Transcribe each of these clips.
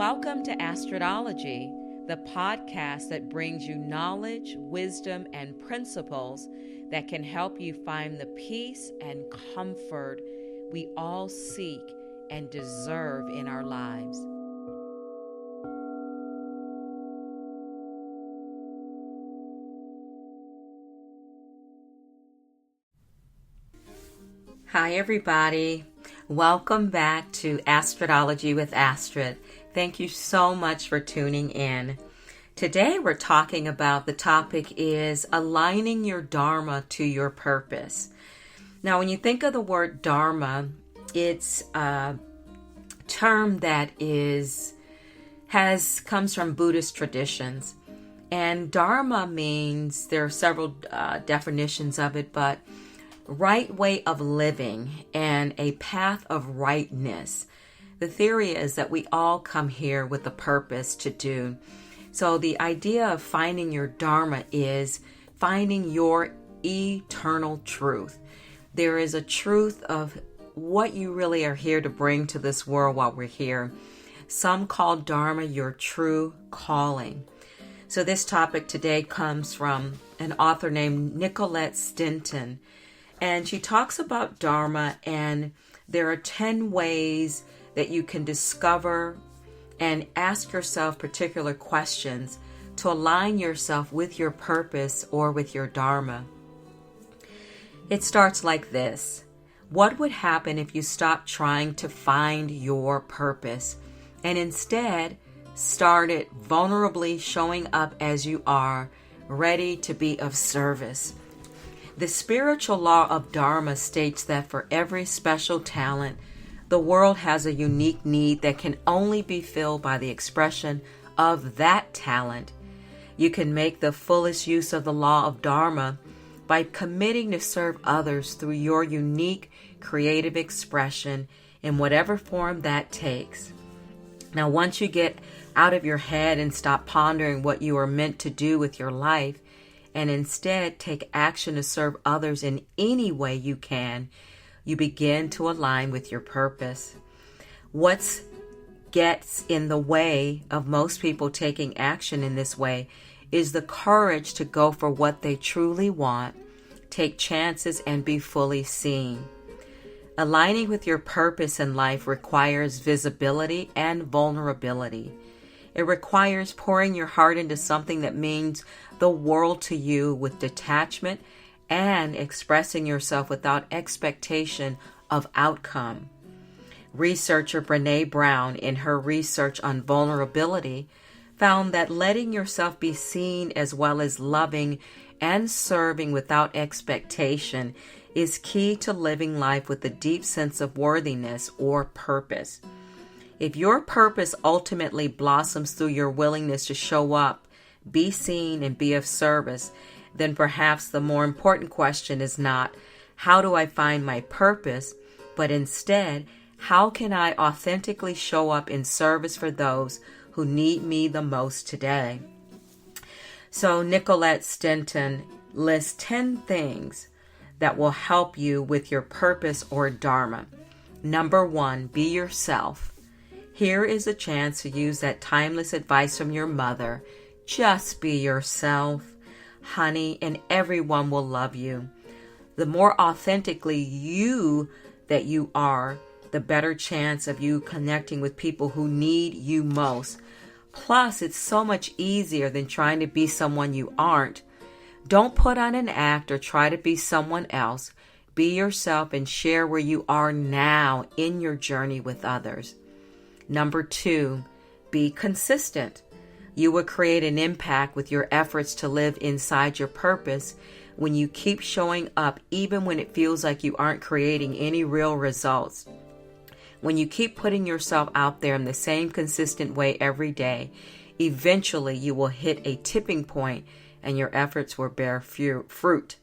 Welcome to Astrodology, the podcast that brings you knowledge, wisdom, and principles that can help you find the peace and comfort we all seek and deserve in our lives. Hi, everybody. Welcome back to Astrodology with Astrid. Thank you so much for tuning in. Today we're talking about the topic is aligning your Dharma to your purpose. Now, when you think of the word Dharma, it's a term that comes from Buddhist traditions. And Dharma means, there are several definitions of it, but right way of living and a path of rightness. The theory is that we all come here with a purpose to do. So the idea of finding your Dharma is finding your eternal truth. There is a truth of what you really are here to bring to this world while we're here. Some call Dharma your true calling. So this topic today comes from an author named Nicollete Stinton. And she talks about Dharma, and there are 10 ways that you can discover and ask yourself particular questions to align yourself with your purpose or with your Dharma. It starts like this. What would happen if you stopped trying to find your purpose and instead started vulnerably showing up as you are, ready to be of service? The spiritual law of Dharma states that for every special talent, the world has a unique need that can only be filled by the expression of that talent. You can make the fullest use of the law of Dharma by committing to serve others through your unique creative expression in whatever form that takes. Now, once you get out of your head and stop pondering what you are meant to do with your life, and instead take action to serve others in any way you can, you begin to align with your purpose. What gets in the way of most people taking action in this way is the courage to go for what they truly want, take chances, and be fully seen. Aligning with your purpose in life requires visibility and vulnerability. It requires pouring your heart into something that means the world to you with detachment and expressing yourself without expectation of outcome. Researcher Brené Brown, in her research on vulnerability, found that letting yourself be seen as well as loving and serving without expectation is key to living life with a deep sense of worthiness or purpose. If your purpose ultimately blossoms through your willingness to show up, be seen, and be of service, then perhaps the more important question is not, how do I find my purpose? But instead, how can I authentically show up in service for those who need me the most today? So Nicollete Stinton lists 10 things that will help you with your purpose or Dharma. Number 1, be yourself. Here is a chance to use that timeless advice from your mother. Just be yourself, honey, and everyone will love you. The more authentically you that you are, the better chance of you connecting with people who need you most. Plus, it's so much easier than trying to be someone you aren't. Don't put on an act or try to be someone else. Be yourself and share where you are now in your journey with others. Number 2, be consistent. You will create an impact with your efforts to live inside your purpose when you keep showing up even when it feels like you aren't creating any real results. When you keep putting yourself out there in the same consistent way every day, eventually you will hit a tipping point and your efforts will bear fruit.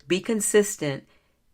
Be consistent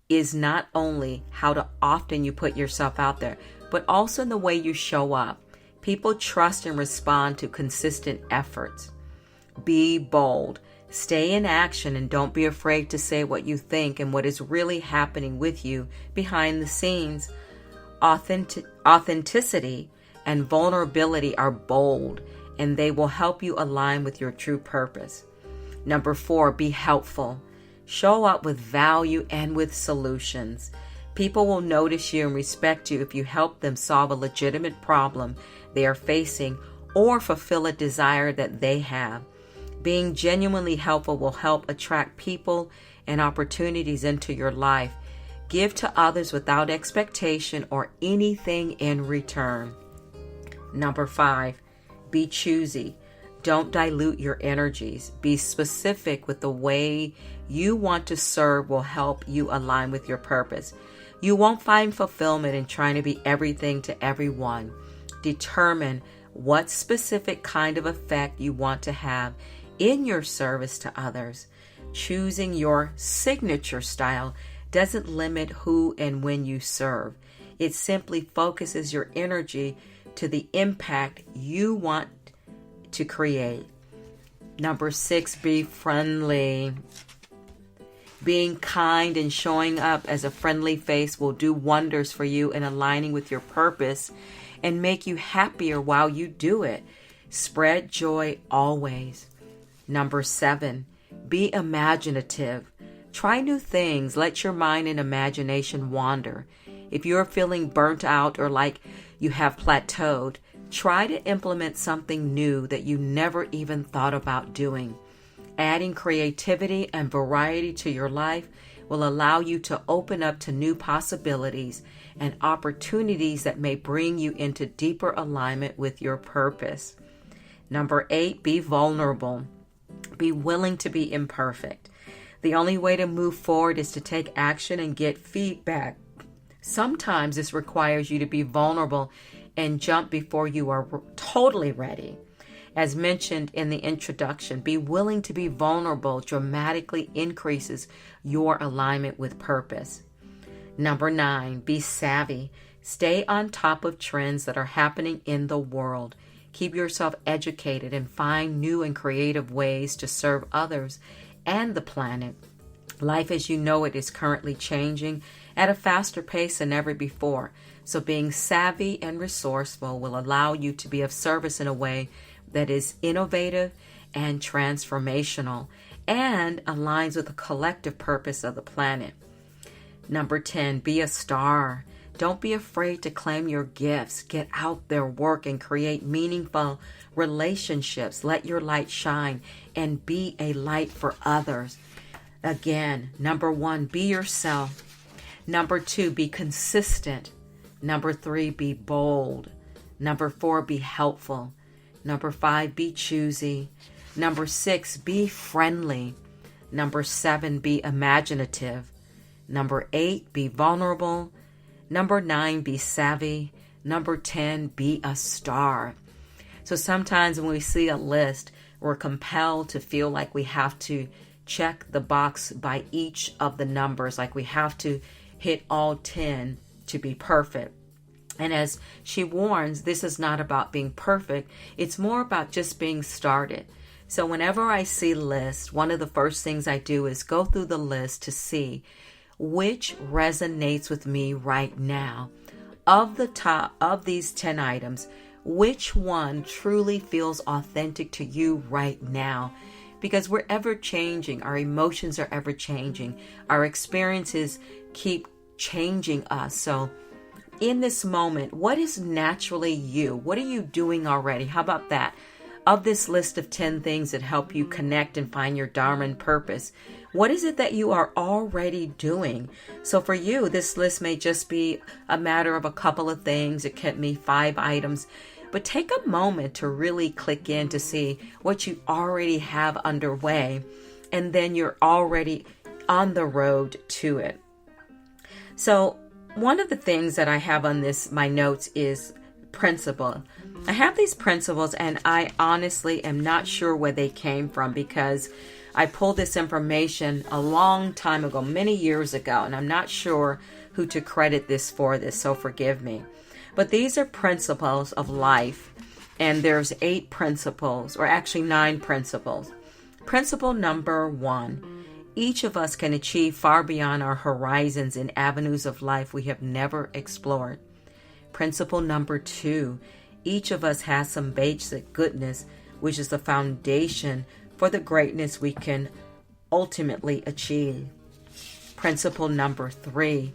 is not only how often you put yourself out there, but also in the way you show up. People trust and respond to consistent efforts. Be bold. Stay in action and don't be afraid to say what you think and what is really happening with you behind the scenes. Authenticity and vulnerability are bold, and they will help you align with your true purpose. Number 4, be helpful. Show up with value and with solutions. People will notice you and respect you if you help them solve a legitimate problem they are facing or fulfill a desire that they have. Being genuinely helpful will help attract people and opportunities into your life. Give to others without expectation or anything in return. Number 5, be choosy. Don't dilute your energies. Be specific with the way you want to serve will help you align with your purpose. You won't find fulfillment in trying to be everything to everyone. Determine what specific kind of effect you want to have in your service to others. Choosing your signature style doesn't limit who and when you serve. It simply focuses your energy to the impact you want to create. Number 6, be friendly. Being kind and showing up as a friendly face will do wonders for you in aligning with your purpose and make you happier while you do it. Spread joy always. Number 7, be imaginative. Try new things. Let your mind and imagination wander. If you're feeling burnt out or like you have plateaued, try to implement something new that you never even thought about doing. Adding creativity and variety to your life will allow you to open up to new possibilities and opportunities that may bring you into deeper alignment with your purpose. Number 8, be vulnerable. Be willing to be imperfect. The only way to move forward is to take action and get feedback. Sometimes this requires you to be vulnerable and jump before you are totally ready. As mentioned in the introduction, be willing to be vulnerable dramatically increases your alignment with purpose. Number 9, be savvy. Stay on top of trends that are happening in the world. Keep yourself educated and find new and creative ways to serve others and the planet. Life as you know it is currently changing at a faster pace than ever before. So being savvy and resourceful will allow you to be of service in a way that is innovative and transformational and aligns with the collective purpose of the planet. Number 10, be a star. Don't be afraid to claim your gifts. Get out there, work, and create meaningful relationships. Let your light shine and be a light for others. Again, number 1, be yourself. Number 2, be consistent. Number 3, be bold. Number 4, be helpful. Number 5, be choosy. Number 6, be friendly. Number 7, be imaginative. Number 8, be vulnerable. Number 9, be savvy. Number 10, be a star. So sometimes when we see a list, we're compelled to feel like we have to check the box by each of the numbers, like we have to hit all 10 to be perfect. And as she warns, this is not about being perfect. It's more about just being started. So whenever I see lists, one of the first things I do is go through the list to see which resonates with me right now. Of the top of these 10 items, which one truly feels authentic to you right now? Because we're ever changing. Our emotions are ever changing. Our experiences keep changing us. So in this moment, what is naturally you? What are you doing already? How about that? Of this list of 10 things that help you connect and find your Dharma and purpose, what is it that you are already doing? So for you, this list may just be a matter of a couple of things. It can be 5 items. But take a moment to really click in to see what you already have underway, and then you're already on the road to it. So one of the things that I have on my notes is principle. I have these principles and I honestly am not sure where they came from, because I pulled this information a long time ago, many years ago, and I'm not sure who to credit this for, so forgive me. But these are principles of life, and there's 8 principles, or actually 9 principles. Principle number 1, each of us can achieve far beyond our horizons in avenues of life we have never explored. Principle number 2, each of us has some basic goodness, which is the foundation for the greatness we can ultimately achieve. Principle number 3,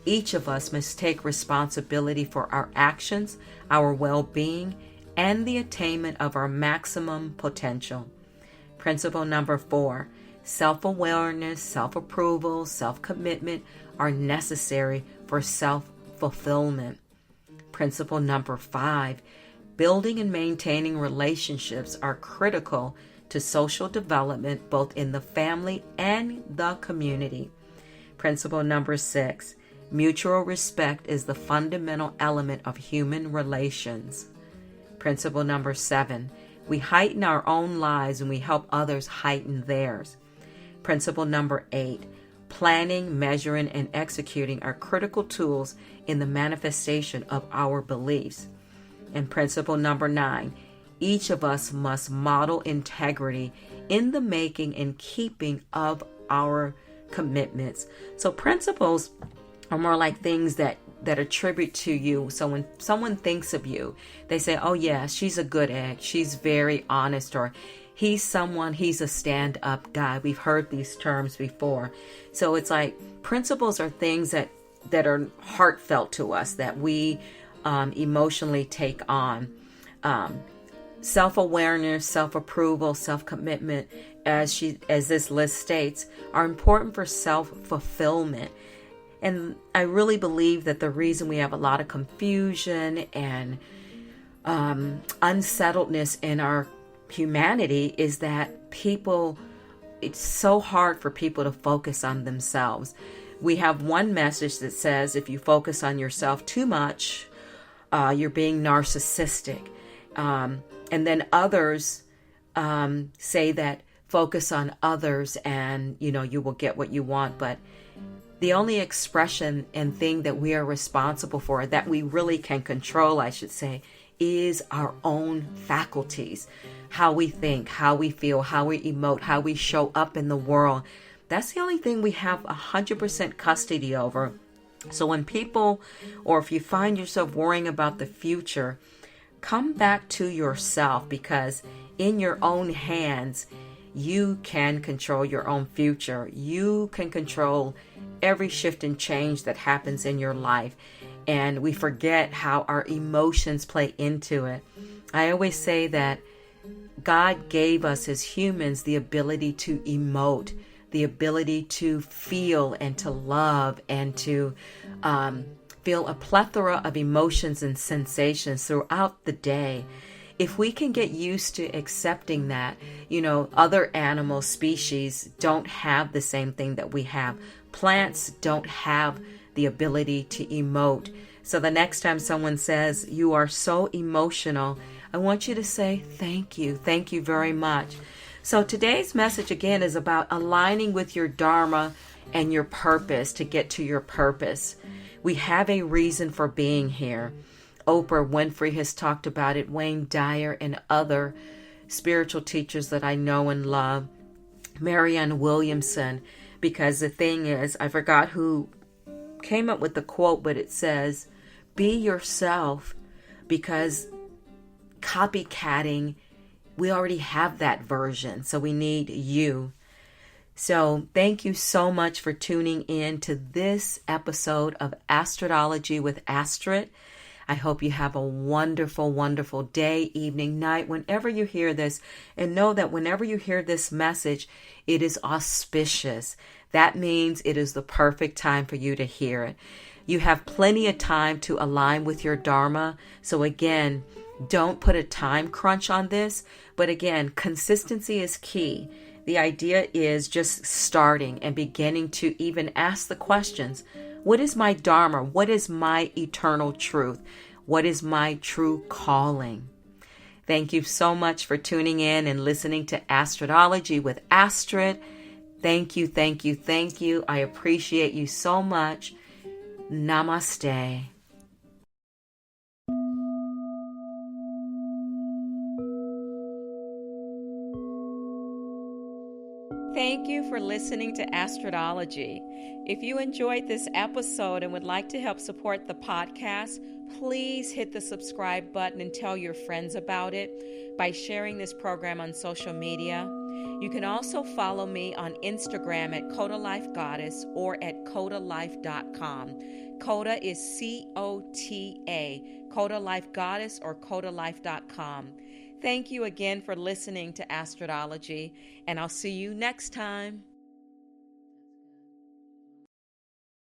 each of us must take responsibility for our actions, our well-being, and the attainment of our maximum potential. Principle number 4, self-awareness, self-approval, self-commitment are necessary for self-fulfillment. Principle number 5, building and maintaining relationships are critical to social development both in the family and the community. Principle number 6, mutual respect is the fundamental element of human relations. Principle number 7, we heighten our own lives and we help others heighten theirs. Principle number 8, planning, measuring, and executing are critical tools in the manifestation of our beliefs. And principle number 9, each of us must model integrity in the making and keeping of our commitments. So principles are more like things that attribute to you. So when someone thinks of you, they say, oh yeah, she's a good egg. She's very honest, or he's a stand-up guy. We've heard these terms before. So it's like principles are things that are heartfelt to us, that we emotionally take on. Self-awareness, self-approval, self-commitment, as this list states, are important for self-fulfillment. And I really believe that the reason we have a lot of confusion and unsettledness in our humanity is that it's so hard for people to focus on themselves. We have one message that says if you focus on yourself too much, you're being narcissistic. And then others say that focus on others and, you will get what you want. But the only expression and thing that we are responsible for, that we really can control, I should say, is our own faculties. How we think, how we feel, how we emote, how we show up in the world. That's the only thing we have 100% custody over. So when people, or if you find yourself worrying about the future, come back to yourself, because in your own hands, you can control your own future. You can control every shift and change that happens in your life. And we forget how our emotions play into it. I always say that God gave us as humans the ability to emote, the ability to feel and to love and to feel a plethora of emotions and sensations throughout the day. If we can get used to accepting that, other animal species don't have the same thing that we have. Plants don't have the ability to emote. So the next time someone says, you are so emotional, I want you to say, thank you very much. So today's message again is about aligning with your Dharma and your purpose to get to your purpose. We have a reason for being here. Oprah Winfrey has talked about it, Wayne Dyer and other spiritual teachers that I know and love, Marianne Williamson, because the thing is, I forgot who came up with the quote, but it says, be yourself, because copycatting, we already have that version, so we need you. So thank you so much for tuning in to this episode of Astrodology with Astrid. I hope you have a wonderful, wonderful day, evening, night, whenever you hear this. And know that whenever you hear this message, it is auspicious. That means it is the perfect time for you to hear it. You have plenty of time to align with your Dharma. So again, don't put a time crunch on this. But again, consistency is key. The idea is just starting and beginning to even ask the questions. What is my Dharma? What is my eternal truth? What is my true calling? Thank you so much for tuning in and listening to Astrodology with Astrid. Thank you, thank you, thank you. I appreciate you so much. Namaste. Thank you for listening to Astrodology. If you enjoyed this episode and would like to help support the podcast, please hit the subscribe button and tell your friends about it by sharing this program on social media. You can also follow me on Instagram at Coda Life Goddess or at CodaLife.com. Coda is C-O-T-A, Coda Life Goddess or CodaLife.com. Thank you again for listening to Astrodology, and I'll see you next time.